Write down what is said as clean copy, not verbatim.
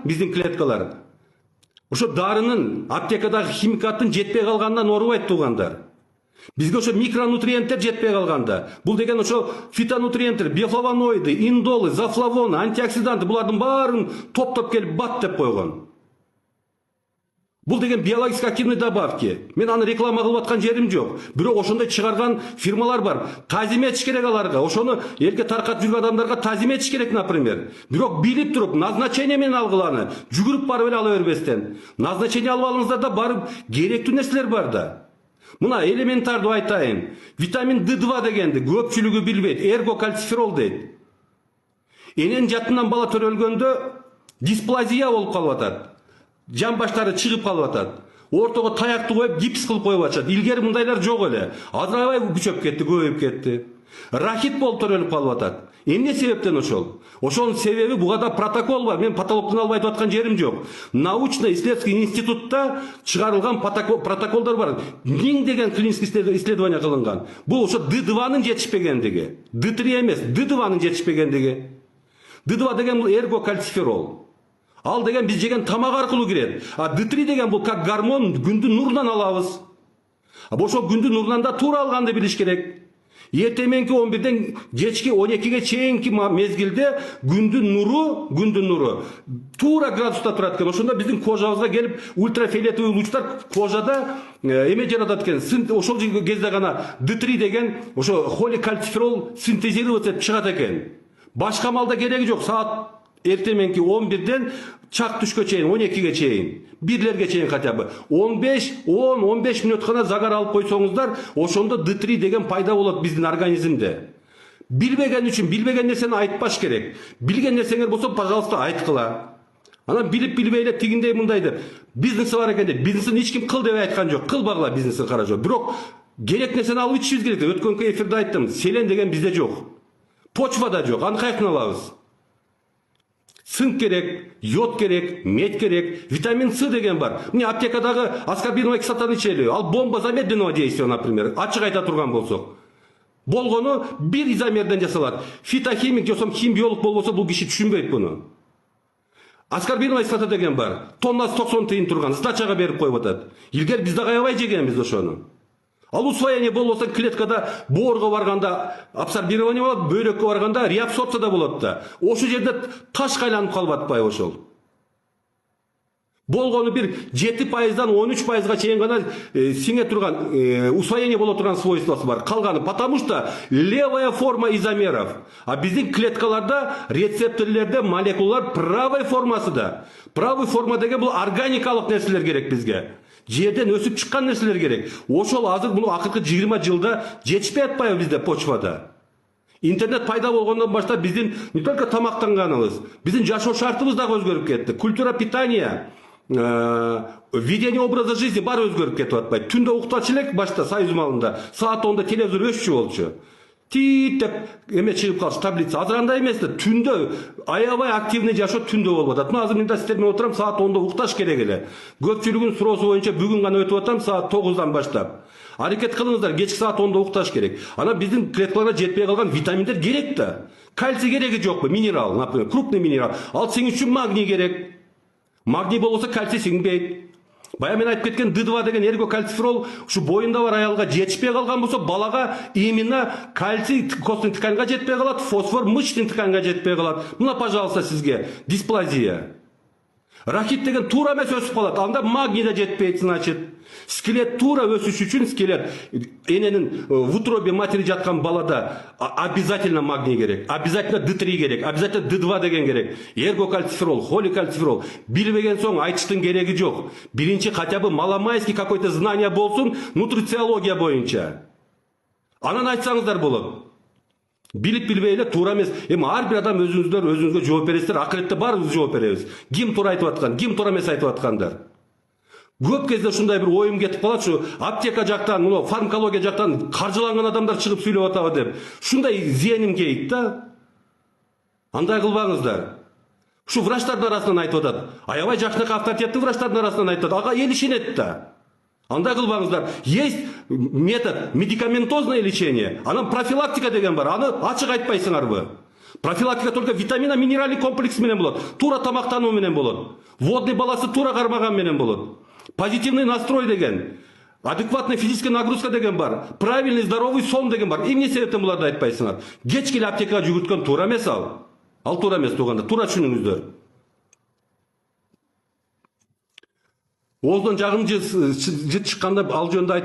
биздин клеткалар. Ошо дарынын, аптекадагы химикаттын жетпей калганынан оорубайт туугандар. Бизге ошо микронутриенттер жетпей калганда. Бул деген ошо фитонутриенттер, биофлавоноиды, индолы, зафлавоны, антиоксиданты булардын баарын топтоп келип бат деп койгон. Бул деген биологически активный добавки. Мен аны реклама кылып аткан жерим жок. Бирок ошондой чыгарган фирмалар бар. Тазим этиш керек аларга. Ошону элге таркатып жүргөн адамдарга тазим этиш керек, например. Бирок билип туруп, назначение менен алгыланы, жүгүрүп барып эле ала бербестен. Назначение алып алыңыздар да барып керектүү нерселер бар да. Мына элементардуу айтайын. Витамин D2 дегенди көпчүлүгү билбейт. Эргокальциферол дейт. Энен жатынан бала төрөлгөндө дисплазия болуп калып атат. Жан баштары чыгып калып атат. Ортого таякты коюп гипс кылып коюп атышат. Илгери мындайлар жок эле. Азырабай күчөп кетти, көбөйүп кетти. Рахит болуп төрөлүп калып атат. Эмне себептен ошол? Ошонун себеби буга протокол бар. Мен патологтун алып айтып аткан жерим жок. Научно-исследовательский институтта чыгарылган протоколдор бар. 1000 деген клиникалык исследование кылынган. Бул ошо D2-нын жетишпегендиги. D3 эмес, D2-нын жетишпегендиги. D2 деген бул эргокальциферол. Ал деген биз жеген тамак аркылуу кирет. А D3 деген бул как гормон, күндүн нурунан алабыз. Ошо күндүн нурунан да туура алганды билиш керек. Эртеменки 11ден кечки 12ге чейинки мезгилде күндүн нуру туура градуста турат экен. Ошондо биздин кожабызга келип ультрафиолетовый лучтар кожада эме жаратат экен. Ошол кезде гана D3 деген ошо холикальциферол синтезироваться этип чыгат экен. Башка малда кереги жок. Саат эртеменки 11ден чак түшкө чейин, 12ге чейин, бирлерге чейин хотя бы 10-15 мүнөт гана загар алып койсоңуздар, ошондо D3 деген пайда болот биздин организмде. Билбеген үчүн билбеген нерсени айтпаш керек. Билген нерсеңер болсо, пожалуйста, айткыла. Анан билип билбей эле тигиндей мындай деп бизнес бар экен деп, бизнесин эч ким кыл деп айткан жок. Кылбагыла бизнесин каражо. Бирок керек нерсени алып ичишибиз керек. Өткөнкү эфирде айттым, селен деген бизде жок. Почвада жок. Аны каяктан алабыз? Цинк керек, йод керек, мед керек, витамин С деген бар. Мне аптекадагы аскорбиновая кислотаны ичели. Ал бомба замедленного действия, например. Ачык айта турган болсок. Болгону бир изомерден жасалат. Фитохимик жосом химбиолог болбосо бул киши түшүнбөйт буну. Аскорбиновая кислота деген бар. Тоннасы 90 тыйын турган. Сдачага берип коюп атат. Илгери биз дагы аябай жегенбиз ошону. Ал усвоение болбосо клеткада боорго барганда абсорбирование болот, бөйрөккө барганда реабсорбция да болот да. Ошол жерде ташка айланып калып атпайбы ошол? Болгону бир 7%дан 13%га чейин гана сиңе турган, усвоение боло турган свойствосы бар. Калганы потому что левая форма изомеров. А биздин клеткаларда, рецепторлерде молекулалар правый формасыда. Правый форма деген бул органикалык нерселер керек бизге. Жерден өсүп чыккан нерселер керек. Ошол азыр буну акыркы 20 жылда жетишпей атпайбы бизде почвада. Интернет пайда болгондон баштап биздин не только тамактанганыбыз, биздин жашоо шартыбыз дагы өзгөрүп кетти. Культура питания, ведение образа жизни баары өзгөрүп кетип атпайбы. Түндө уктачу элек башта Союз малында, саат 10да телевизор өччү болчу. Тит деп эме чыгып калчу таблица. Азыр андай эмес да, түндө аябай активный жашоо түндө болуп атат. Мына азыр мен сиздер менен отурам, саат 10да укташ керек эле. Көпчүлүгүнүн суроосу боюнча бүгүн гана өтүп атам саат 9дан баштап. Аракет кылыңыздар, кечки саат 10да укташ керек. Ана биздин клеткаларга жетпей калган витаминдер керек да. Кальций кереги жокпу? Минерал, например, крупный минерал. Ал сиңиш үчүн магний керек. Магний болбосо кальций сиңбейт. Бая мен айтып кеткен D2 деген эргокальциферол ушу боюнда бар аялга жетишпей калган болсо, балага именно кальций костный тканьга жетпей калат, фосфор мышечный тканьга жетпей калат. Мына, пожалуйста, сизге дисплазия. Рахит деген туура эмес өсүп калат. Анда магний да жетпейт, значит. Скелет туура өсүш үчүн, скелет эненин в утробе матери жаткан балада обязательно магний керек, обязательно D3 керек, обязательно D2 деген керек, эргокальциферол, холикальциферол. Билбеген соң айтыштын кереги жок. Биринчи хотя бы маломайский какой-то знание болсун нутрициология боюнча. Анан айтсаңыздар болот. Билип билбей эле туура эмес. Эми ар бир адам өзүңүзгө жооп бересиздер. Акыретте баарыбыз жооп беребиз. Ким туура айтып аткан, ким туура эмес айтып аткандар. Көп кезде ушундай бир оюм кетип калат, ушу аптека жактан, мына фармакология жактан каржыланган адамдар чыгып сүйлөп атабы деп. Ушундай зияним кейт да. Андай кылбаңыздар. Ушу врачтардын арасынан айтып атат. Аябай жакшы авторитеттүү врачтардын арасынан айтып атат. Ага эл ишенет да. Андай кылбаңыздар. Есть метод медикаментозное лечение, анан профилактика деген бар. Аны ачык айтпайсыңарбы? Профилактика только витамина минералдык комплекс менен болот. Тура тамактануу менен болот. Водный баласы тура кармаган менен болот. Позитивный настрой деген, адекватная физическая нагрузка деген бар. Правильный здоровый сон деген бар. Эмне себептен буларды айтпайсыңар? Кечке эле аптекага жүгүрткөн туура эмес ал. Ал туура эмес туугандар. Туура түшүнүңүздөр. Ооздон жагым жыт чыкканда ал жөнүндө